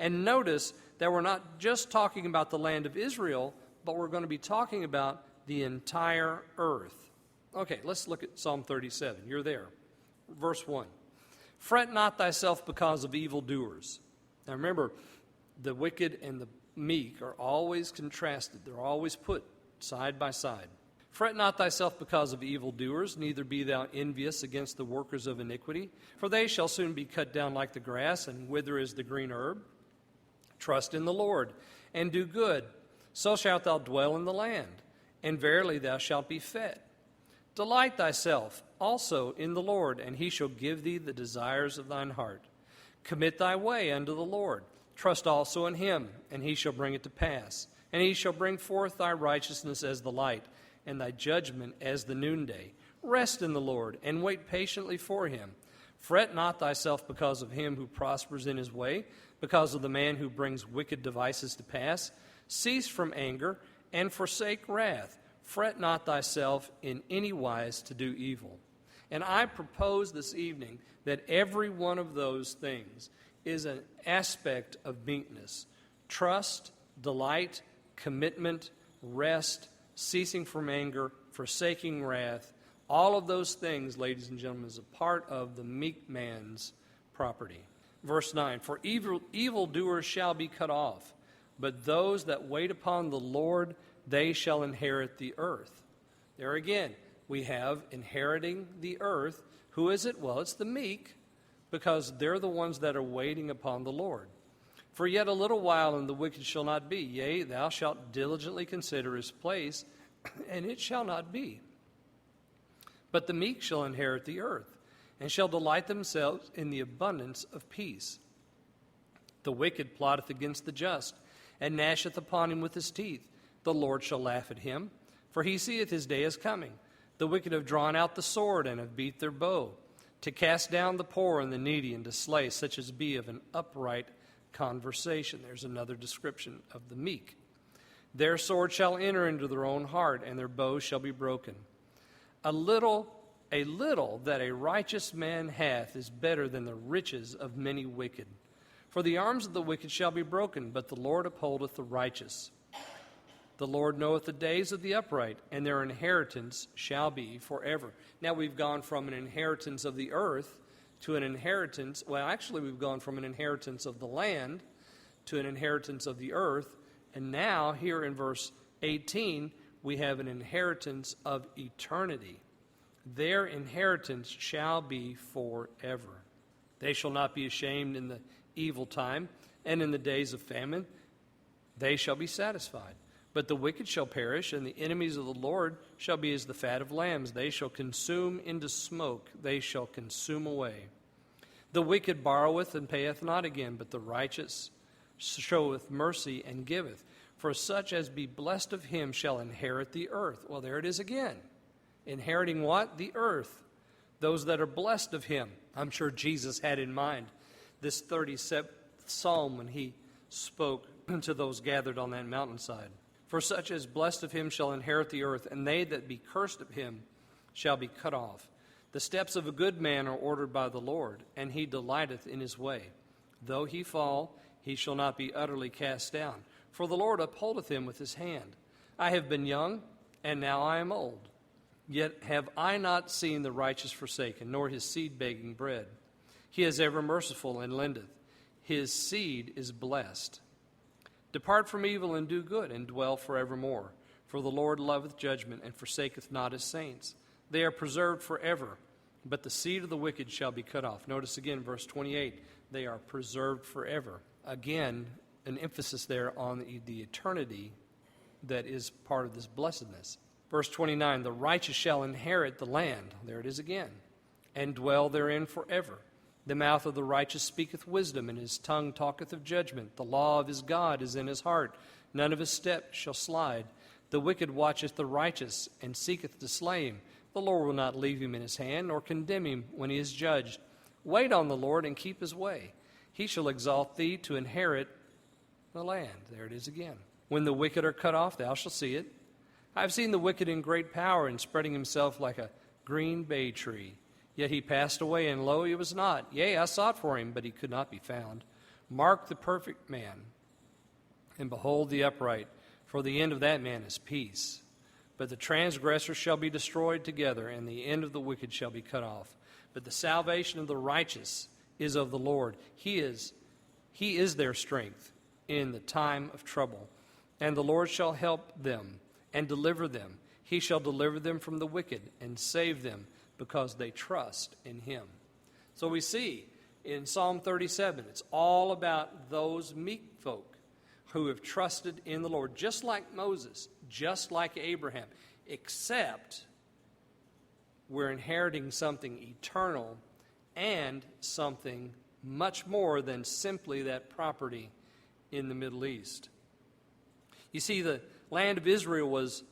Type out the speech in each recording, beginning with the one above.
And notice that we're not just talking about the land of Israel, but we're going to be talking about the entire earth. Okay, let's look at Psalm 37. You're there. Verse 1. Fret not thyself because of evildoers. Now remember, the wicked and the meek are always contrasted. They're always put side by side. Fret not thyself because of evildoers, neither be thou envious against the workers of iniquity, for they shall soon be cut down like the grass, and wither as the green herb. Trust in the Lord, and do good, so shalt thou dwell in the land, and verily thou shalt be fed. Delight thyself also in the Lord, and he shall give thee the desires of thine heart. Commit thy way unto the Lord. Trust also in him, and he shall bring it to pass. And he shall bring forth thy righteousness as the light, and thy judgment as the noonday. Rest in the Lord, and wait patiently for him. Fret not thyself because of him who prospers in his way, because of the man who brings wicked devices to pass. Cease from anger, and forsake wrath. Fret not thyself in any wise to do evil. And I propose this evening that every one of those things is an aspect of meekness. Trust, delight, commitment, rest, ceasing from anger, forsaking wrath. All of those things, ladies and gentlemen, is a part of the meek man's property. Verse 9, for evildoers shall be cut off, but those that wait upon the Lord, they shall inherit the earth. There again, we have inheriting the earth. Who is it? Well, it's the meek, because they're the ones that are waiting upon the Lord. For yet a little while, and the wicked shall not be. Yea, thou shalt diligently consider his place, and it shall not be. But the meek shall inherit the earth, and shall delight themselves in the abundance of peace. The wicked plotteth against the just, and gnasheth upon him with his teeth. The Lord shall laugh at him, for he seeth his day is coming. The wicked have drawn out the sword, and have beat their bow, to cast down the poor and the needy, and to slay such as be of an upright conversation. There's another description of the meek. Their sword shall enter into their own heart, and their bows shall be broken. A little that a righteous man hath is better than the riches of many wicked. For the arms of the wicked shall be broken, but the Lord upholdeth the righteous. The Lord knoweth the days of the upright, and their inheritance shall be forever. Now we've gone from an inheritance of the earth to an inheritance, well, actually we've gone from an inheritance of the land to an inheritance of the earth, and now here in verse 18, we have an inheritance of eternity. Their inheritance shall be forever. They shall not be ashamed in the evil time, and in the days of famine they shall be satisfied. But the wicked shall perish, and the enemies of the Lord shall be as the fat of lambs. They shall consume into smoke. They shall consume away. The wicked borroweth and payeth not again, but the righteous showeth mercy and giveth. For such as be blessed of him shall inherit the earth. Well, there it is again. Inheriting what? The earth. Those that are blessed of him. I'm sure Jesus had in mind this 37th Psalm when he spoke to those gathered on that mountainside. For such as blessed of him shall inherit the earth, and they that be cursed of him shall be cut off. The steps of a good man are ordered by the Lord, and he delighteth in his way. Though he fall, he shall not be utterly cast down, for the Lord upholdeth him with his hand. I have been young, and now I am old. Yet have I not seen the righteous forsaken, nor his seed begging bread. He is ever merciful and lendeth. His seed is blessed. Depart from evil and do good, and dwell forevermore. For the Lord loveth judgment, and forsaketh not his saints. They are preserved forever, but the seed of the wicked shall be cut off. Notice again, verse 28, they are preserved forever. Again, an emphasis there on the eternity that is part of this blessedness. Verse 29, the righteous shall inherit the land. There it is again. And dwell therein forever. The mouth of the righteous speaketh wisdom, and his tongue talketh of judgment. The law of his God is in his heart. None of his steps shall slide. The wicked watcheth the righteous, and seeketh to slay him. The Lord will not leave him in his hand, nor condemn him when he is judged. Wait on the Lord, and keep his way. He shall exalt thee to inherit the land. There it is again. When the wicked are cut off, thou shalt see it. I have seen the wicked in great power, and spreading himself like a green bay tree. Yet he passed away, and lo, he was not. Yea, I sought for him, but he could not be found. Mark the perfect man, and behold the upright, for the end of that man is peace. But the transgressors shall be destroyed together, and the end of the wicked shall be cut off. But the salvation of the righteous is of the Lord. He is their strength in the time of trouble. And the Lord shall help them and deliver them. He shall deliver them from the wicked and save them, because they trust in him. So we see in Psalm 37, it's all about those meek folk who have trusted in the Lord, just like Moses, just like Abraham, except we're inheriting something eternal and something much more than simply that property in the Middle East. You see, the land of Israel was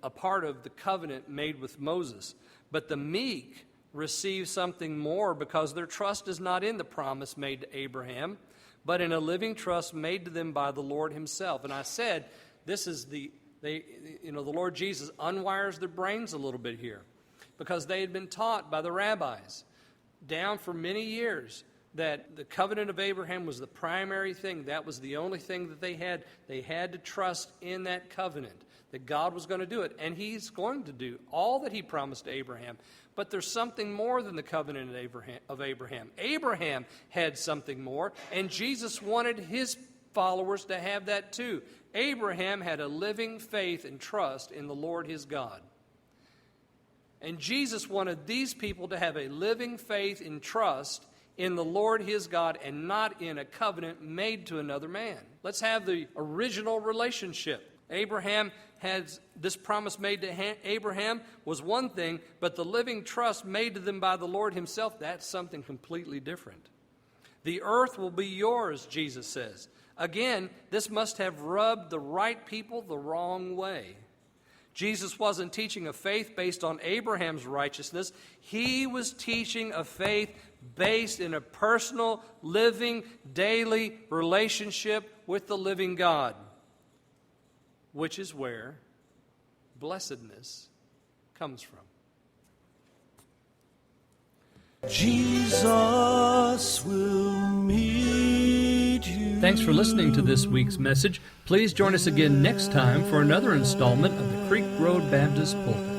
a part of the covenant made with Moses, but the meek receive something more because their trust is not in the promise made to Abraham, but in a living trust made to them by the Lord himself. And I said, this is the Lord Jesus unwires their brains a little bit here, because they had been taught by the rabbis down for many years that the covenant of Abraham was the primary thing. That was the only thing that they had. They had to trust in that covenant, that God was going to do it. And he's going to do all that he promised to Abraham. But there's something more than the covenant of Abraham. Abraham had something more, and Jesus wanted his followers to have that too. Abraham had a living faith and trust in the Lord his God. And Jesus wanted these people to have a living faith and trust in the Lord his God, and not in a covenant made to another man. Let's have the original relationship. Abraham had this promise made to Abraham was one thing, but the living trust made to them by the Lord himself, that's something completely different. The earth will be yours, Jesus says. Again, this must have rubbed the right people the wrong way. Jesus wasn't teaching a faith based on Abraham's righteousness. He was teaching a faith based in a personal, living, daily relationship with the living God, which is where blessedness comes from. Jesus will meet you. Thanks for listening to this week's message. Please join us again next time for another installment of the Creek Road Baptist Pulpit.